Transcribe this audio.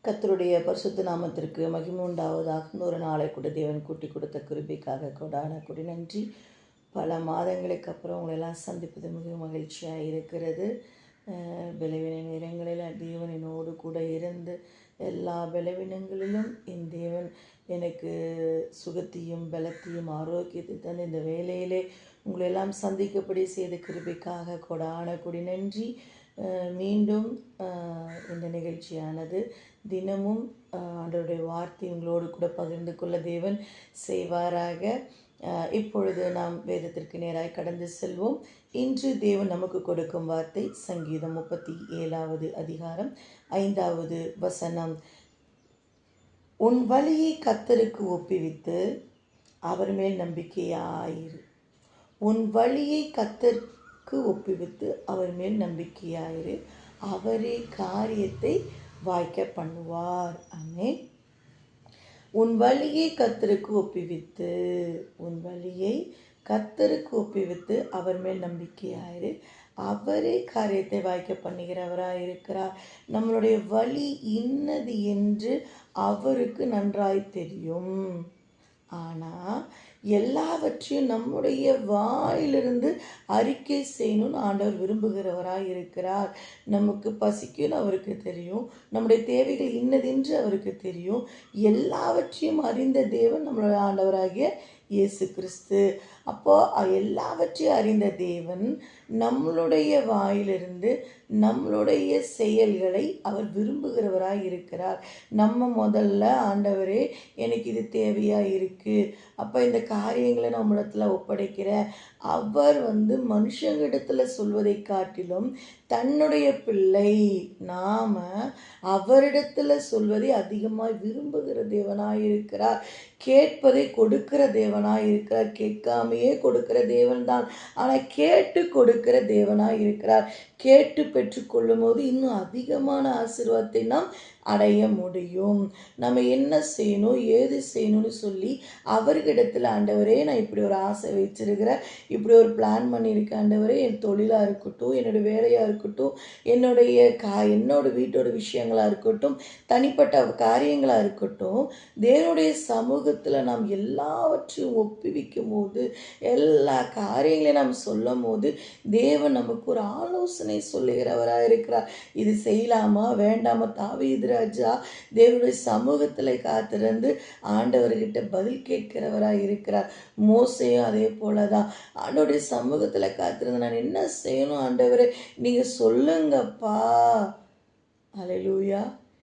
கர்த்தருடைய பரிசுத்த நாமத்திற்கு மகிமை உண்டாவதாக. இன்னொரு நாளை கூட தேவன் கூட்டி கொடுத்த கிருபைக்காக கொடான கொடி நன்றி. பல மாதங்களுக்கு அப்புறம் உங்களெல்லாம் சந்திப்பது மிக மகிழ்ச்சியாக இருக்கிறது. பலவீன நேரங்களில் தேவன் என்னோடு கூட இருந்து எல்லா பலவீனங்களிலும் என் தேவன் எனக்கு சுகத்தையும் பலத்தையும் ஆரோக்கியத்தை தந்து இந்த வேலையிலே உங்களெல்லாம் சந்திக்கப்படி செய்த கிருபைக்காக கொடான கொடி நன்றி. மீண்டும் இந்த நிகழ்ச்சியானது தினமும் ஆண்டவருடைய வார்த்தை உங்களோடு கூட பகிர்ந்து கொள்ள தேவன் செய்வாராக. இப்பொழுது நாம் வேதத்திற்கு நேராய் கடந்து செல்வோம். இன்று தேவன் நமக்கு கொடுக்கும் வார்த்தை சங்கீதம் 37வது அதிகாரம் 5வது வசனம். உன் வழியை கர்த்தருக்கு ஒப்புவித்து அவர் மேல் நம்பிக்கையாயிரு. உன் வழியை கர்த்தருக்கு ஒப்புவித்து அவர் மேல் நம்பிக்கையாயிரு, அவரே காரியத்தை வாய்க்க பண்ணுவார். ஆமென். உன் வழியை கர்த்தருக்கு ஒப்புவித்து, உன் வழியை கர்த்தருக்கு ஒப்புவித்து அவர் மேல் நம்பிக்கையாயிரு, அவரே காரியத்தை வாய்க்க பண்ணுகிறவராய் இருக்கிறார். நம்மளுடைய வழி இன்னது என்று அவருக்கு நன்றாய் தெரியும். ஆனால் எல்லாவற்றையும் நம்முடைய வாயிலிருந்து அறிக்கை செய்யணும்னு ஆண்டவர் விரும்புகிறவராய் இருக்கிறார். நமக்கு பசிக்குன்னு அவருக்கு தெரியும், நம்முடைய தேவைகள் இன்னதென்று அவருக்கு தெரியும். எல்லாவற்றையும் அறிந்த தேவன் நம்மளுடைய ஆண்டவராகிய இயேசு கிறிஸ்து. அப்போது எல்லாவற்றையும் அறிந்த தேவன் நம்மளுடைய வாயிலிருந்து நம்மளுடைய செயல்களை அவர் விரும்புகிறவராய் இருக்கிறார். நம்ம முதல்ல ஆண்டவரே எனக்கு இது தேவையாக இருக்குது, அப்போ இந்த காரியங்களை நம்மிடத்தில் ஒப்படைக்கிறேன். அவர் மனுஷங்கிடத்துல சொல்வதை காட்டிலும் தன்னுடைய பிள்ளை நாம் அவரிடத்துல சொல்வதை அதிகமாக விரும்புகிற தேவனாயிருக்கிறார். கேட்பதை கொடுக்கிற தேவனாயிருக்கிறார். கேட்காமையே கொடுக்கிற தேவன் தான், ஆனால் கேட்டு கொடுக்கிற தேவனாயிருக்கிறார். கேட்டு பெற்றுக்கொள்ளும் போது இன்னும் அதிகமான ஆசீர்வாதத்தை நாம் அடைய முடியும். நம்ம என்ன செய்யணும் ஏது செய்யணும்னு சொல்லி அவர்கிடத்தில் ஆண்டவரே நான் இப்படி ஒரு ஆசை வச்சிருக்கிறேன், இப்படி ஒரு பிளான் பண்ணியிருக்கேன் ஆண்டவரே, என் தொழிலாக இருக்கட்டும், என்னோடய வேலையாக இருக்கட்டும், என்னோட வீட்டோட விஷயங்களாக இருக்கட்டும், தனிப்பட்ட காரியங்களாக இருக்கட்டும், தேவனுடைய சமூகத்தில் நாம் எல்லாவற்றையும் ஒப்புவிக்கும் போது, எல்லா காரியங்களையும் நாம் சொல்லும் போது தேவன் நமக்கு ஒரு ஆலோசனை சொல்லுகிறவராக இருக்கிறார். இது செய்யலாமா வேண்டாமா? தாவீது ராஜா தேவனுடைய சமூகத்தில் காத்திருந்து ஆண்டவர்கிட்ட பதில் கேட்கிறவராக இருக்கிறார். மோசேயும் அதே போலதான் ஆண்டவருடைய சமூகத்தில் காத்திருந்து நான் என்ன செய்யணும் ஆண்டவரே நீங்கள் சொல்லுங்கப்பா. அல்லேலூயா.